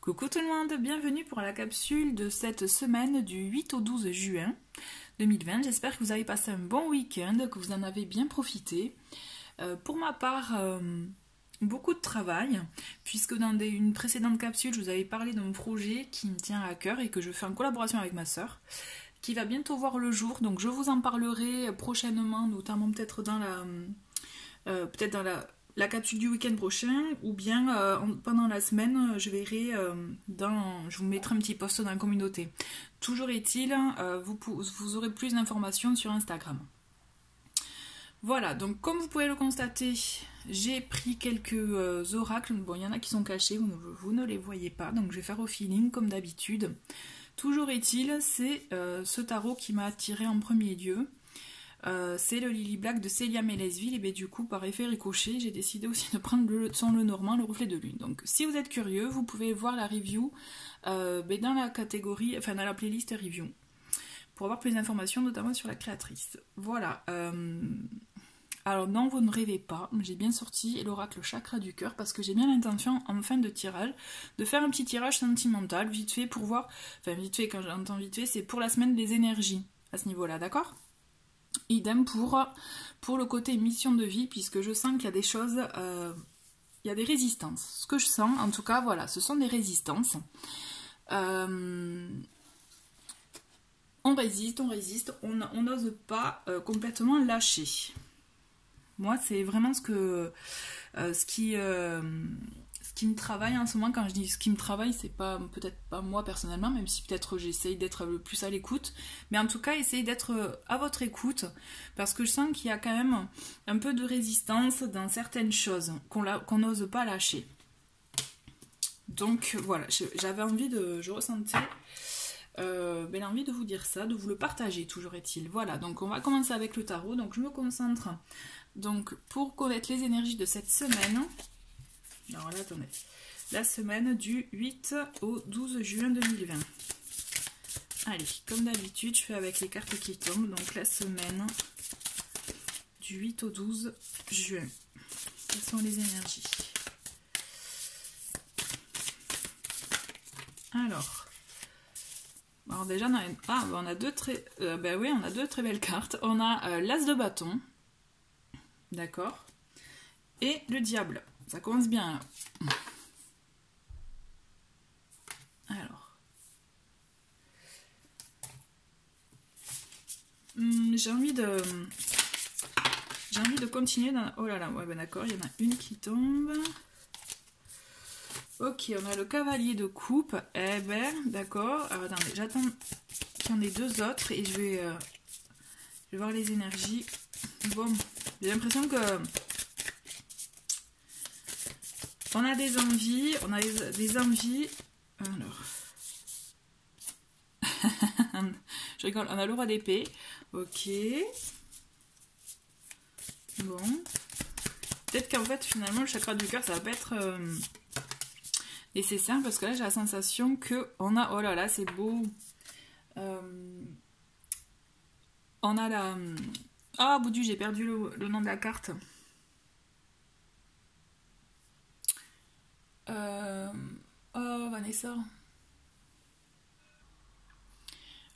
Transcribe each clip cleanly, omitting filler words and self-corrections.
Coucou tout le monde, bienvenue pour la capsule de cette semaine du 8 au 12 juin 2020. J'espère que vous avez passé un bon week-end, que vous en avez bien profité. Pour ma part, beaucoup de travail, puisque dans une précédente capsule, je vous avais parlé d'un projet qui me tient à cœur et que je fais en collaboration avec ma sœur, qui va bientôt voir le jour. Donc je vous en parlerai prochainement, notamment peut-être dans la capsule du week-end prochain, ou bien pendant la semaine, je verrai je vous mettrai un petit post dans la communauté. Toujours est-il, vous aurez plus d'informations sur Instagram. Voilà, donc comme vous pouvez le constater, j'ai pris quelques oracles. Bon, il y en a qui sont cachés, vous ne les voyez pas, donc je vais faire au feeling comme d'habitude. Toujours est-il, c'est ce tarot qui m'a attiré en premier lieu. C'est le Lily Black de Célia Mélesville, et bien du coup par effet ricochet j'ai décidé aussi de prendre son Lenormand, le reflet de lune. Donc si vous êtes curieux, vous pouvez voir la review dans la catégorie, enfin dans la playlist review, pour avoir plus d'informations notamment sur la créatrice. Voilà, alors non, vous ne rêvez pas, j'ai bien sorti l'oracle chakra du cœur parce que j'ai bien l'intention en fin de tirage de faire un petit tirage sentimental vite fait pour voir, enfin vite fait, quand j'entends vite fait, c'est pour la semaine des énergies à ce niveau là, d'accord? Idem pour le côté mission de vie, puisque je sens qu'il y a des choses, il y a des résistances. Ce que je sens, en tout cas, voilà, ce sont des résistances. On résiste, on n'ose pas complètement lâcher. Moi, c'est vraiment ce qui me travaille en ce moment. Quand je dis ce qui me travaille, c'est pas peut-être pas moi personnellement, même si peut-être j'essaye d'être le plus à l'écoute, mais en tout cas essayez d'être à votre écoute, parce que je sens qu'il y a quand même un peu de résistance dans certaines choses qu'on n'ose pas lâcher. Donc voilà, je ressentais l'envie de vous dire ça, de vous le partager, toujours est-il. Voilà, donc on va commencer avec le tarot. Donc je me concentre donc pour connaître les énergies de cette semaine. Alors là, attendez. La semaine du 8 au 12 juin 2020. Allez, comme d'habitude, je fais avec les cartes qui tombent. Donc la semaine du 8 au 12 juin. Quelles sont les énergies? Alors déjà, on a deux très belles cartes. On a l'As de bâton. D'accord. Et le diable. Ça commence bien. Alors. J'ai envie de continuer dans... Oh là là, ouais, ben d'accord, il y en a une qui tombe. Ok, on a le cavalier de coupe. Eh ben, d'accord. Alors attendez, j'attends qu'il y en ait deux autres et je vais voir les énergies. Bon, j'ai l'impression que on a des envies, Alors, je rigole, on a le roi d'épée. Ok. Bon. Peut-être qu'en fait, finalement, le chakra du cœur, ça va pas être nécessaire, parce que là, j'ai la sensation que on a... Oh là là, c'est beau. On a la... Ah, boudu, j'ai perdu le nom de la carte. Oh, Vanessa.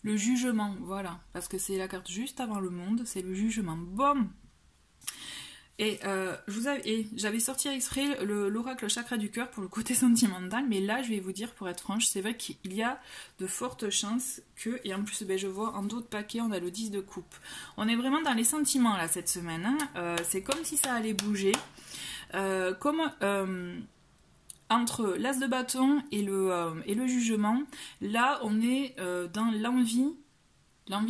Le jugement, voilà. Parce que c'est la carte juste avant le monde, c'est le jugement. Boum. Et j'avais sorti exprès l'oracle chakra du cœur pour le côté sentimental, mais là, je vais vous dire, pour être franche, c'est vrai qu'il y a de fortes chances que, et en plus, je vois en dos de paquet, on a le 10 de coupe. On est vraiment dans les sentiments, là, cette semaine. Hein. C'est comme si ça allait bouger. Entre l'as de bâton et le jugement, là, on est dans l'envie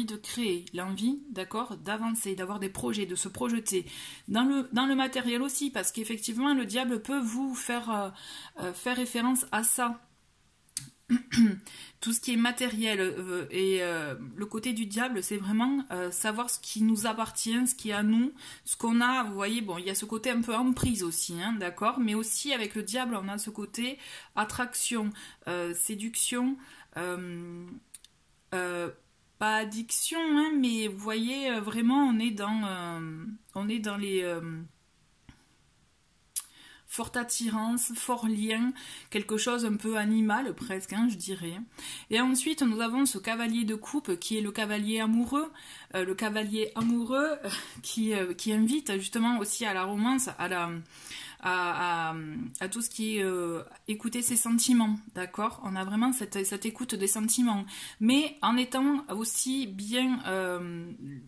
de créer, l'envie, d'accord, d'avancer, d'avoir des projets, de se projeter. Dans le matériel aussi, parce qu'effectivement, le diable peut vous faire référence à ça. Tout ce qui est matériel et le côté du diable, c'est vraiment savoir ce qui nous appartient, ce qui est à nous, ce qu'on a. Vous voyez, bon, il y a ce côté un peu emprise aussi, hein, d'accord, mais aussi avec le diable, on a ce côté attraction, séduction, pas addiction, hein, mais vous voyez, vraiment, on est dans les... forte attirance, fort lien, quelque chose un peu animal presque, hein, je dirais. Et ensuite, nous avons ce cavalier de coupe qui est le cavalier amoureux, qui invite justement aussi à la romance, à tout ce qui est écouter ses sentiments, d'accord? On a vraiment cette écoute des sentiments, mais en étant aussi bien,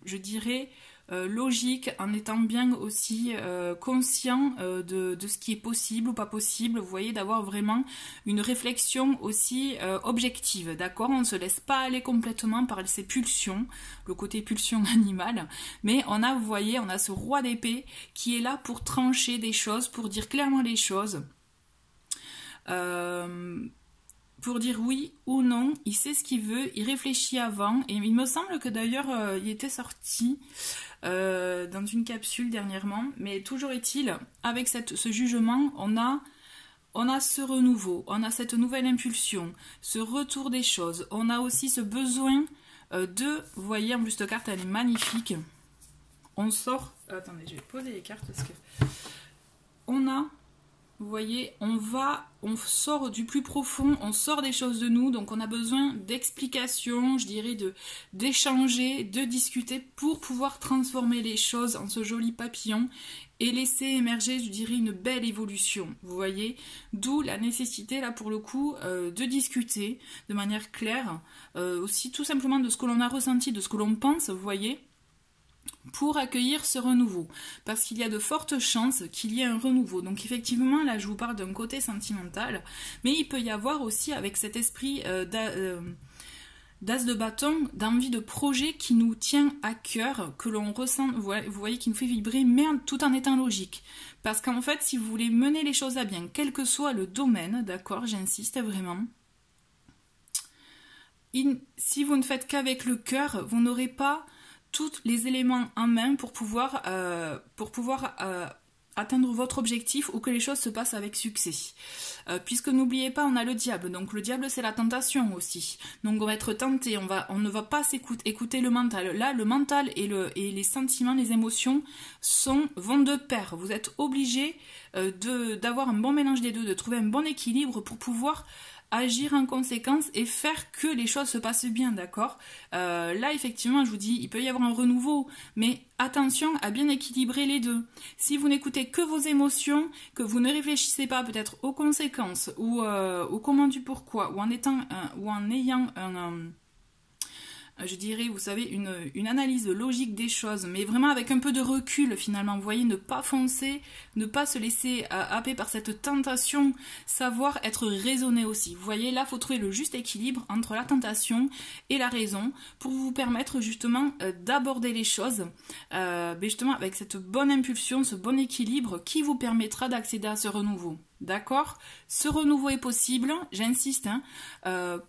je dirais, logique, en étant bien aussi conscient de ce qui est possible ou pas possible, vous voyez, d'avoir vraiment une réflexion aussi objective, d'accord? On ne se laisse pas aller complètement par ses pulsions, le côté pulsion animale, mais vous voyez, on a ce roi d'épée qui est là pour trancher des choses, pour dire clairement les choses, pour dire oui ou non, il sait ce qu'il veut, il réfléchit avant, et il me semble que d'ailleurs il était sorti dans une capsule dernièrement, mais toujours est-il, avec ce jugement, on a ce renouveau, on a cette nouvelle impulsion, ce retour des choses, on a aussi ce besoin vous voyez, en plus cette carte elle est magnifique, on sort, attendez je vais poser les cartes parce que vous voyez, on sort du plus profond, on sort des choses de nous, donc on a besoin d'explications, je dirais d'échanger, de discuter pour pouvoir transformer les choses en ce joli papillon et laisser émerger, je dirais, une belle évolution, vous voyez, d'où la nécessité là pour le coup de discuter de manière claire, aussi tout simplement de ce que l'on a ressenti, de ce que l'on pense, vous voyez, pour accueillir ce renouveau, parce qu'il y a de fortes chances qu'il y ait un renouveau. Donc effectivement, là je vous parle d'un côté sentimental, mais il peut y avoir aussi avec cet esprit d'as de bâton, d'envie de projet qui nous tient à cœur, que l'on ressent, vous voyez, qui nous fait vibrer, mais tout en étant logique. Parce qu'en fait, si vous voulez mener les choses à bien, quel que soit le domaine, d'accord, j'insiste vraiment, si vous ne faites qu'avec le cœur, vous n'aurez pas tous les éléments en main pour pouvoir atteindre votre objectif ou que les choses se passent avec succès. Puisque n'oubliez pas, on a le diable. Donc le diable, c'est la tentation aussi. Donc on va être tenté, on ne va pas écouter le mental. Là, le mental et les sentiments, les émotions vont de pair. Vous êtes obligé d'avoir un bon mélange des deux, de trouver un bon équilibre pour pouvoir agir en conséquence et faire que les choses se passent bien, d'accord? Là, effectivement, je vous dis, il peut y avoir un renouveau, mais attention à bien équilibrer les deux. Si vous n'écoutez que vos émotions, que vous ne réfléchissez pas peut-être aux conséquences ou au comment du pourquoi, ou en ayant je dirais, vous savez, une analyse logique des choses, mais vraiment avec un peu de recul finalement, vous voyez, ne pas foncer, ne pas se laisser happer par cette tentation, savoir être raisonné aussi. Vous voyez, là, il faut trouver le juste équilibre entre la tentation et la raison pour vous permettre justement d'aborder les choses, justement avec cette bonne impulsion, ce bon équilibre qui vous permettra d'accéder à ce renouveau. D'accord? Ce renouveau est possible, j'insiste, hein,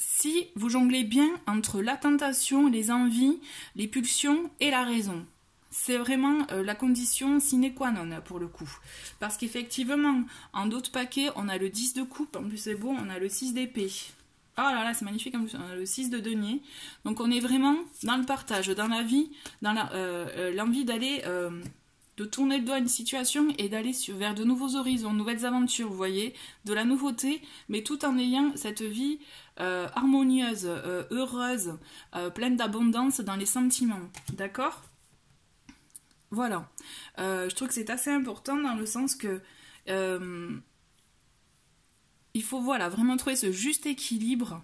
si vous jonglez bien entre la tentation, les envies, les pulsions et la raison. C'est vraiment la condition sine qua non pour le coup. Parce qu'effectivement, en d'autres paquets, on a le 10 de coupe, en plus c'est beau, on a le 6 d'épée. Ah là là, c'est magnifique, en plus on a le 6 de denier. Donc on est vraiment dans le partage, dans la vie, dans l'envie d'aller... de tourner le dos à une situation et d'aller vers de nouveaux horizons, de nouvelles aventures, vous voyez, de la nouveauté, mais tout en ayant cette vie harmonieuse, heureuse, pleine d'abondance dans les sentiments, d'accord? Voilà, je trouve que c'est assez important dans le sens que il faut vraiment trouver ce juste équilibre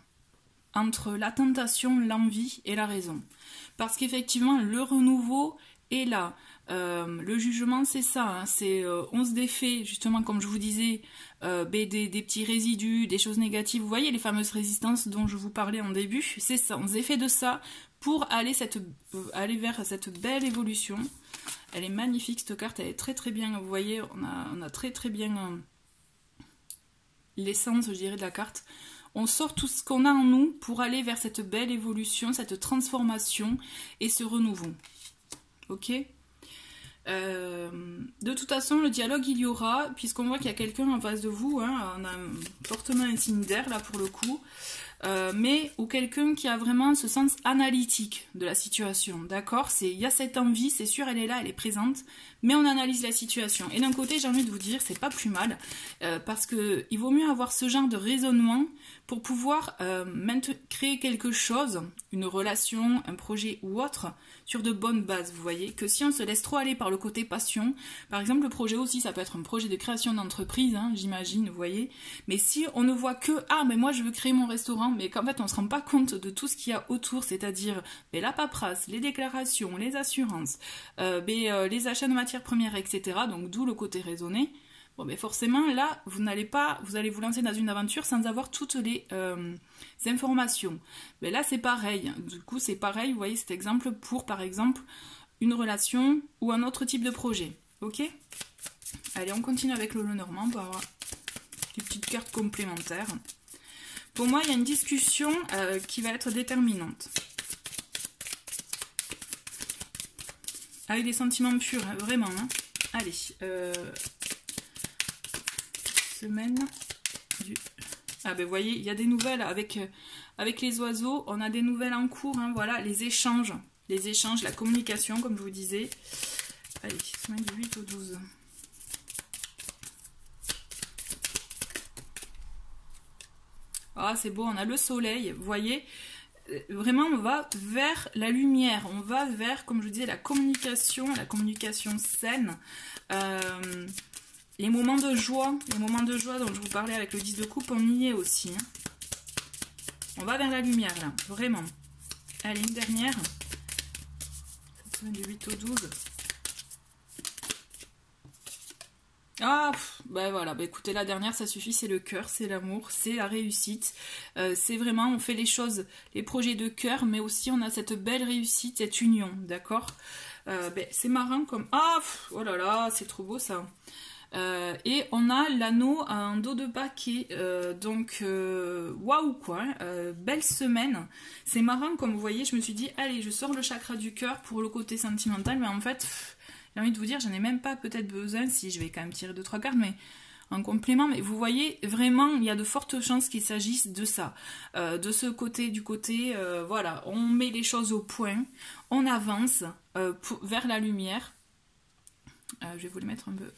entre la tentation, l'envie et la raison. Parce qu'effectivement, le renouveau est là. Le jugement, c'est ça, hein, c'est on se défait, justement, comme je vous disais, des petits résidus, des choses négatives. Vous voyez les fameuses résistances dont je vous parlais en début, c'est ça, on se défait de ça pour aller vers cette belle évolution. Elle est magnifique, cette carte, elle est très très bien, vous voyez, on a très très bien l'essence, je dirais, de la carte. On sort tout ce qu'on a en nous pour aller vers cette belle évolution, cette transformation et ce renouveau. Ok ? De toute façon, le dialogue il y aura, puisqu'on voit qu'il y a quelqu'un en face de vous, hein, on a fortement un signe d'air là pour le coup. mais ou quelqu'un qui a vraiment ce sens analytique de la situation, d'accord? Il y a cette envie, c'est sûr, elle est là, elle est présente, mais on analyse la situation. Et d'un côté, j'ai envie de vous dire, c'est pas plus mal, parce que il vaut mieux avoir ce genre de raisonnement pour pouvoir créer quelque chose, une relation, un projet ou autre, sur de bonnes bases, vous voyez, que si on se laisse trop aller par le côté passion, par exemple le projet aussi, ça peut être un projet de création d'entreprise, hein, j'imagine, vous voyez, mais si on ne voit que, ah mais moi je veux créer mon restaurant, mais qu'en fait on ne se rend pas compte de tout ce qu'il y a autour, c'est-à-dire la paperasse, les déclarations, les assurances, les achats de matières premières, etc., donc d'où le côté raisonné. Bon, mais forcément, là, vous allez vous lancer dans une aventure sans avoir toutes les informations. Mais là, c'est pareil. Du coup, c'est pareil, vous voyez cet exemple pour, par exemple, une relation ou un autre type de projet. Ok? Allez, on continue avec le Lenormand pour avoir des petites cartes complémentaires. Pour moi, il y a une discussion qui va être déterminante. Avec des sentiments purs, hein, vraiment. Hein. Allez, semaine du... Ah ben vous voyez, il y a des nouvelles avec les oiseaux, on a des nouvelles en cours, hein, voilà, les échanges, la communication, comme je vous disais. Allez, semaine du 8 au 12. Ah, c'est beau, on a le soleil, vous voyez, vraiment on va vers la lumière, on va vers, comme je vous disais, la communication saine, les moments de joie dont je vous parlais avec le 10 de coupe, on y est aussi. Hein. On va vers la lumière là, vraiment. Allez, une dernière. Cette semaine du 8 au 12. Ah, ben voilà, ben écoutez, la dernière, ça suffit, c'est le cœur, c'est l'amour, c'est la réussite. C'est vraiment, on fait les choses, les projets de cœur, mais aussi on a cette belle réussite, cette union, d'accord? C'est marrant comme... Ah, oh là là, c'est trop beau ça. Et on a l'anneau en dos de paquet, donc waouh quoi, belle semaine. C'est marrant comme vous voyez, je me suis dit allez je sors le chakra du cœur pour le côté sentimental, mais en fait j'ai envie de vous dire j'en ai même pas peut-être besoin, si je vais quand même tirer 2-3 cartes, mais en complément, mais vous voyez vraiment il y a de fortes chances qu'il s'agisse de ça, de ce côté, voilà, on met les choses au point, on avance vers la lumière. Je vais vous les mettre un peu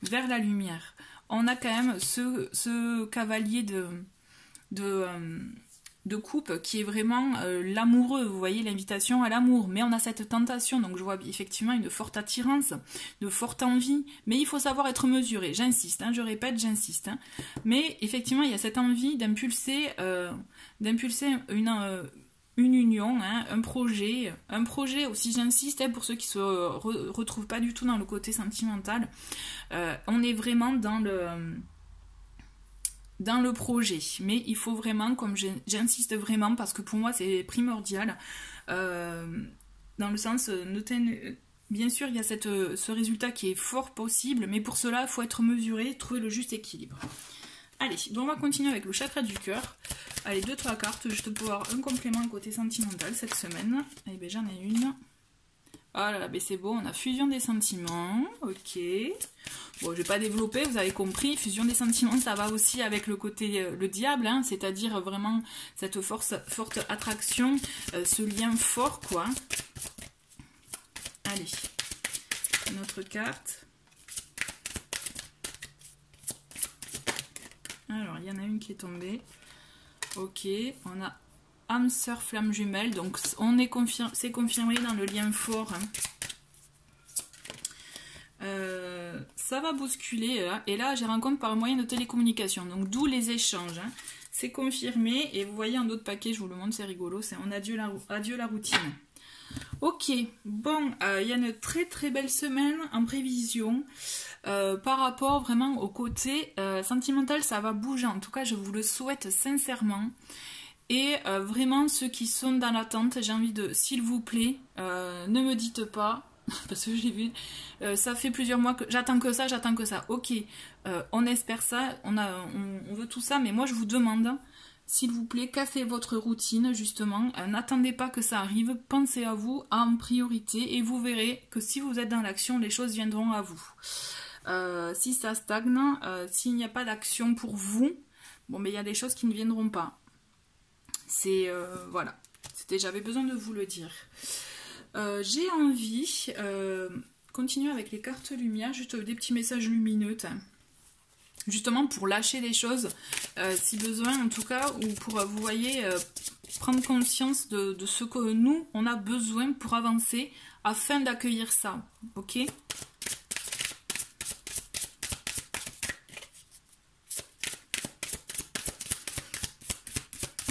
vers la lumière. On a quand même ce cavalier de coupe qui est vraiment l'amoureux, vous voyez, l'invitation à l'amour, mais on a cette tentation, donc je vois effectivement une forte attirance, de forte envie, mais il faut savoir être mesuré, j'insiste, hein, je répète, j'insiste, hein. Mais effectivement il y a cette envie d'impulser une union, hein, un projet aussi, j'insiste, hein, pour ceux qui se retrouvent pas du tout dans le côté sentimental, on est vraiment dans le projet, mais il faut vraiment, comme j'insiste vraiment, parce que pour moi c'est primordial, dans le sens, bien sûr il y a ce résultat qui est fort possible, mais pour cela il faut être mesuré, trouver le juste équilibre. Allez, donc on va continuer avec le chakra du cœur. Allez, 2-3 cartes, juste pour avoir un complément côté sentimental cette semaine. Allez, ben j'en ai une. Oh là là, ben c'est beau, on a fusion des sentiments, ok. Bon, je vais pas développer, vous avez compris, fusion des sentiments, ça va aussi avec le côté, le diable, hein, c'est-à-dire vraiment cette forte attraction, ce lien fort, quoi. Allez, une autre carte. Alors, il y en a une qui est tombée. Ok, on a âme sœur flamme jumelle. Donc, c'est confirmé dans le lien fort. Hein. Ça va bousculer. Hein. Et là, j'ai rencontre par moyen de télécommunication. Donc, d'où les échanges. Hein. C'est confirmé. Et vous voyez un autre paquet, je vous le montre, c'est rigolo. C'est on adieu la routine. Ok, bon, il y a une très très belle semaine en prévision. Par rapport vraiment au côté sentimental, ça va bouger, en tout cas je vous le souhaite sincèrement. Et vraiment ceux qui sont dans l'attente, j'ai envie de, s'il vous plaît, ne me dites pas, parce que j'ai vu, ça fait plusieurs mois que j'attends que ça, ok, on espère ça, on veut tout ça, mais moi je vous demande, s'il vous plaît, cassez votre routine, justement, n'attendez pas que ça arrive, pensez à vous en priorité, et vous verrez que si vous êtes dans l'action, les choses viendront à vous. Si ça stagne, s'il n'y a pas d'action pour vous, bon, mais il y a des choses qui ne viendront pas. C'est voilà, j'avais besoin de vous le dire. J'ai envie continuer avec les cartes lumière, juste des petits messages lumineux, justement pour lâcher des choses, si besoin en tout cas, ou pour, vous voyez, prendre conscience de ce que nous, on a besoin pour avancer, afin d'accueillir ça, ok?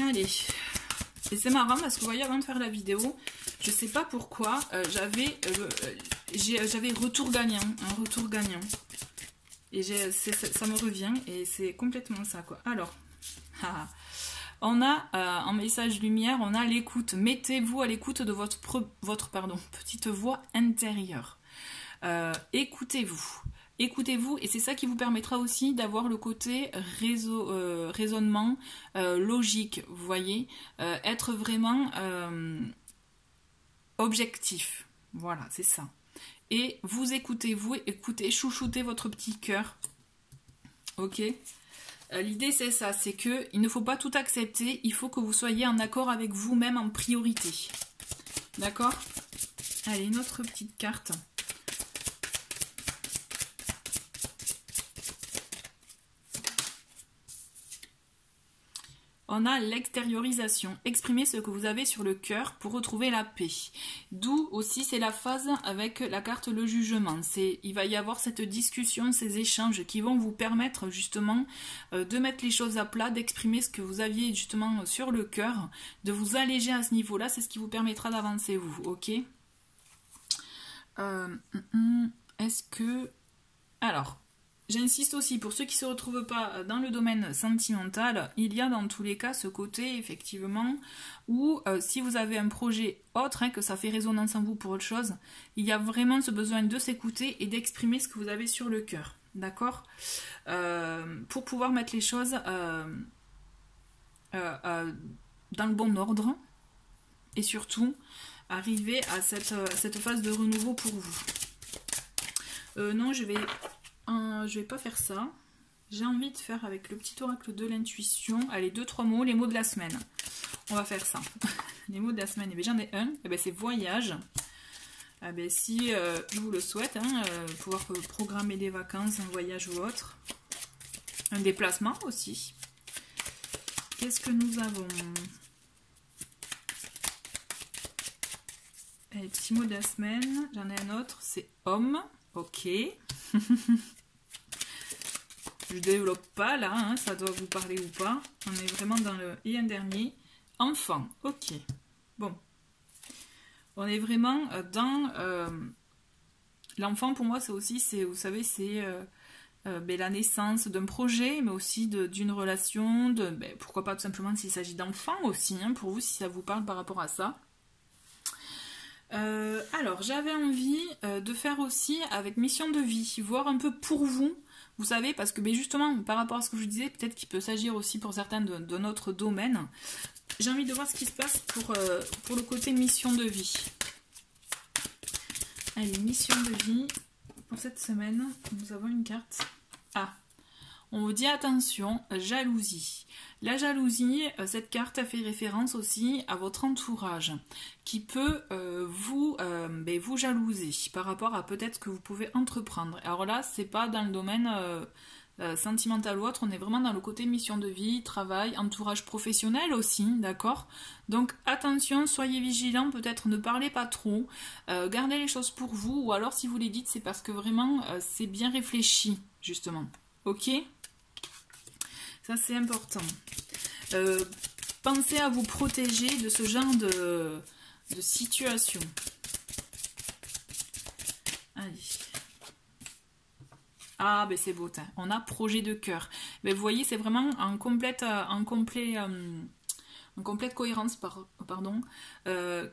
Allez, et c'est marrant parce que vous voyez, avant de faire la vidéo, je sais pas pourquoi, j'avais retour gagnant, un retour gagnant. Et ça me revient et c'est complètement ça, quoi. Alors, on a en message lumière, on a l'écoute. Mettez-vous à l'écoute de votre petite voix intérieure. Écoutez-vous. Écoutez-vous, et c'est ça qui vous permettra aussi d'avoir le côté raisonnement logique, vous voyez, être vraiment objectif. Voilà, c'est ça. Et vous écoutez, chouchoutez votre petit cœur. Ok. L'idée c'est ça, c'est que il ne faut pas tout accepter, il faut que vous soyez en accord avec vous-même en priorité. D'accord? Allez, une autre petite carte. On a l'extériorisation. Exprimez ce que vous avez sur le cœur pour retrouver la paix. D'où aussi c'est la phase avec la carte le jugement. Il va y avoir cette discussion, ces échanges qui vont vous permettre justement de mettre les choses à plat, d'exprimer ce que vous aviez justement sur le cœur, de vous alléger à ce niveau-là. C'est ce qui vous permettra d'avancer vous, ok? Est-ce que... Alors... J'insiste aussi, pour ceux qui ne se retrouvent pas dans le domaine sentimental, il y a dans tous les cas ce côté, effectivement, où si vous avez un projet autre, que ça fait résonance en vous pour autre chose, il y a vraiment ce besoin de s'écouter et d'exprimer ce que vous avez sur le cœur, d'accord? Pour pouvoir mettre les choses dans le bon ordre, et surtout, arriver à cette phase de renouveau pour vous. Non, je vais pas faire ça. J'ai envie de faire avec le petit oracle de l'intuition. Allez, 2-3 mots, les mots de la semaine. On va faire ça. Les mots de la semaine, j'en ai un. C'est voyage. Si je vous le souhaite, pouvoir programmer des vacances, un voyage ou autre. Un déplacement aussi. Qu'est-ce que nous avons? Allez, petit mot de la semaine. J'en ai un autre, c'est homme. Ok. Je développe pas là, ça doit vous parler ou pas. On est vraiment dans le... Et un dernier, enfant. Ok. Bon. On est vraiment dans... L'enfant pour moi c'est aussi, vous savez, c'est la naissance d'un projet, mais aussi d'une relation, pourquoi pas tout simplement s'il s'agit d'enfants aussi, pour vous si ça vous parle par rapport à ça. Alors j'avais envie de faire aussi avec mission de vie, voir un peu pour vous, vous savez, parce que justement par rapport à ce que je disais, peut-être qu'il peut s'agir aussi pour certains de notre domaine. J'ai envie de voir ce qui se passe pour le côté mission de vie. Allez, mission de vie, pour cette semaine, nous avons une carte. Ah, on vous dit attention, jalousie. La jalousie, cette carte a fait référence aussi à votre entourage qui peut vous jalouser par rapport à peut-être que vous pouvez entreprendre. Alors là, c'est pas dans le domaine sentimental ou autre, on est vraiment dans le côté mission de vie, travail, entourage professionnel aussi, d'accord? Donc attention, soyez vigilants, peut-être ne parlez pas trop, gardez les choses pour vous, ou alors si vous les dites, c'est parce que vraiment c'est bien réfléchi, justement. Ok? Ça c'est important. Pensez à vous protéger de ce genre de situation. Allez. Ah, c'est beau, on a projet de cœur. Vous voyez, c'est vraiment en complète cohérence,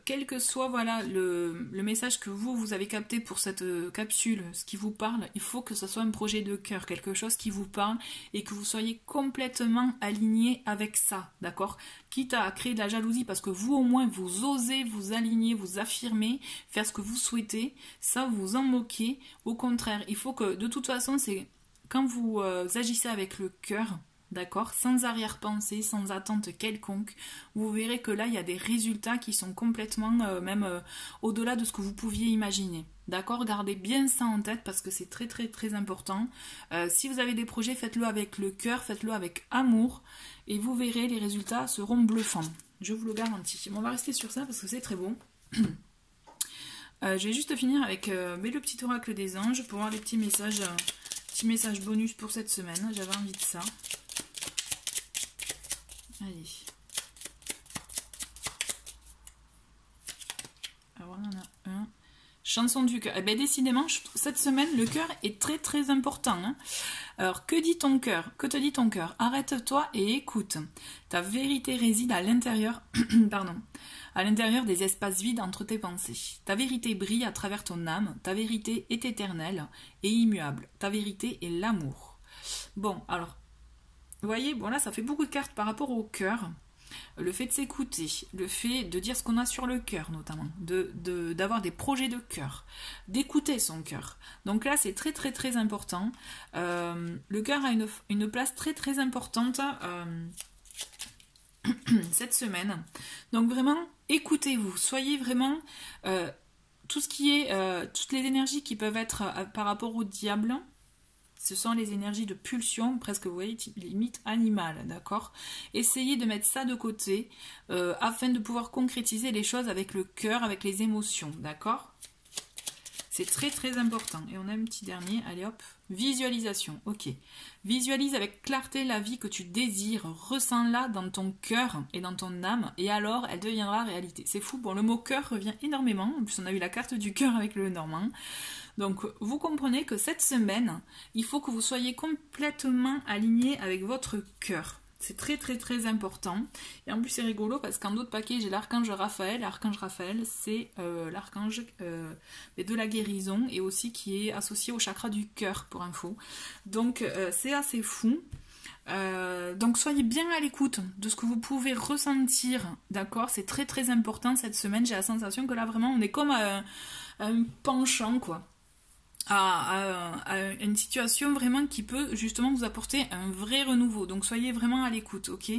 quel que soit voilà, le message que vous avez capté pour cette capsule, ce qui vous parle, il faut que ce soit un projet de cœur, quelque chose qui vous parle et que vous soyez complètement aligné avec ça, d'accord? Quitte à créer de la jalousie parce que vous au moins vous osez vous aligner, vous affirmer, faire ce que vous souhaitez, ça vous en moquez. Au contraire, il faut que de toute façon, c'est quand vous agissez avec le cœur, d'accord? Sans arrière-pensée, sans attente quelconque. Vous verrez que là, il y a des résultats qui sont complètement, même au-delà de ce que vous pouviez imaginer. D'accord? Gardez bien ça en tête parce que c'est très très très important. Si vous avez des projets, faites-le avec le cœur, faites-le avec amour et vous verrez, les résultats seront bluffants. Je vous le garantis. On va rester sur ça parce que c'est très bon. Je vais juste finir avec le petit oracle des anges pour voir les petits messages bonus pour cette semaine. J'avais envie de ça. Allez. Alors on en a un. Chanson du cœur. Eh bien décidément, cette semaine, le cœur est très très important. Hein. Alors, que dit ton cœur? Que te dit ton cœur? Arrête-toi et écoute. Ta vérité réside à l'intérieur, pardon, à l'intérieur des espaces vides entre tes pensées. Ta vérité brille à travers ton âme. Ta vérité est éternelle et immuable. Ta vérité est l'amour. Bon, alors, vous voyez, bon là, ça fait beaucoup de cartes par rapport au cœur. Le fait de s'écouter, le fait de dire ce qu'on a sur le cœur notamment, d'avoir des projets de cœur, d'écouter son cœur. Donc là c'est très très très important. Le cœur a une place très très importante cette semaine. Donc vraiment écoutez-vous, soyez vraiment tout ce qui est toutes les énergies qui peuvent être par rapport au diable. Ce sont les énergies de pulsion, presque, vous voyez, limite animale, d'accord? Essayez de mettre ça de côté afin de pouvoir concrétiser les choses avec le cœur, avec les émotions, d'accord? C'est très très important. Et on a un petit dernier, allez hop, visualisation, ok. Visualise avec clarté la vie que tu désires, ressens-la dans ton cœur et dans ton âme, et alors elle deviendra réalité. C'est fou, bon, le mot cœur revient énormément, en plus on a eu la carte du cœur avec le Normand. Donc vous comprenez que cette semaine, il faut que vous soyez complètement aligné avec votre cœur. C'est très très très important. Et en plus c'est rigolo parce qu'en d'autres paquets j'ai l'archange Raphaël. L'archange Raphaël c'est l'archange de la guérison et aussi qui est associé au chakra du cœur pour info. Donc c'est assez fou. Donc soyez bien à l'écoute de ce que vous pouvez ressentir, d'accord? C'est très très important cette semaine. J'ai la sensation que là vraiment on est comme à un penchant quoi. À une situation vraiment qui peut justement vous apporter un vrai renouveau. Donc soyez vraiment à l'écoute, ok?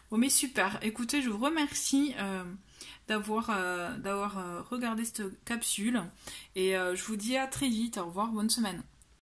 Bon mais super, écoutez, je vous remercie d'avoir regardé cette capsule et je vous dis à très vite, au revoir, bonne semaine.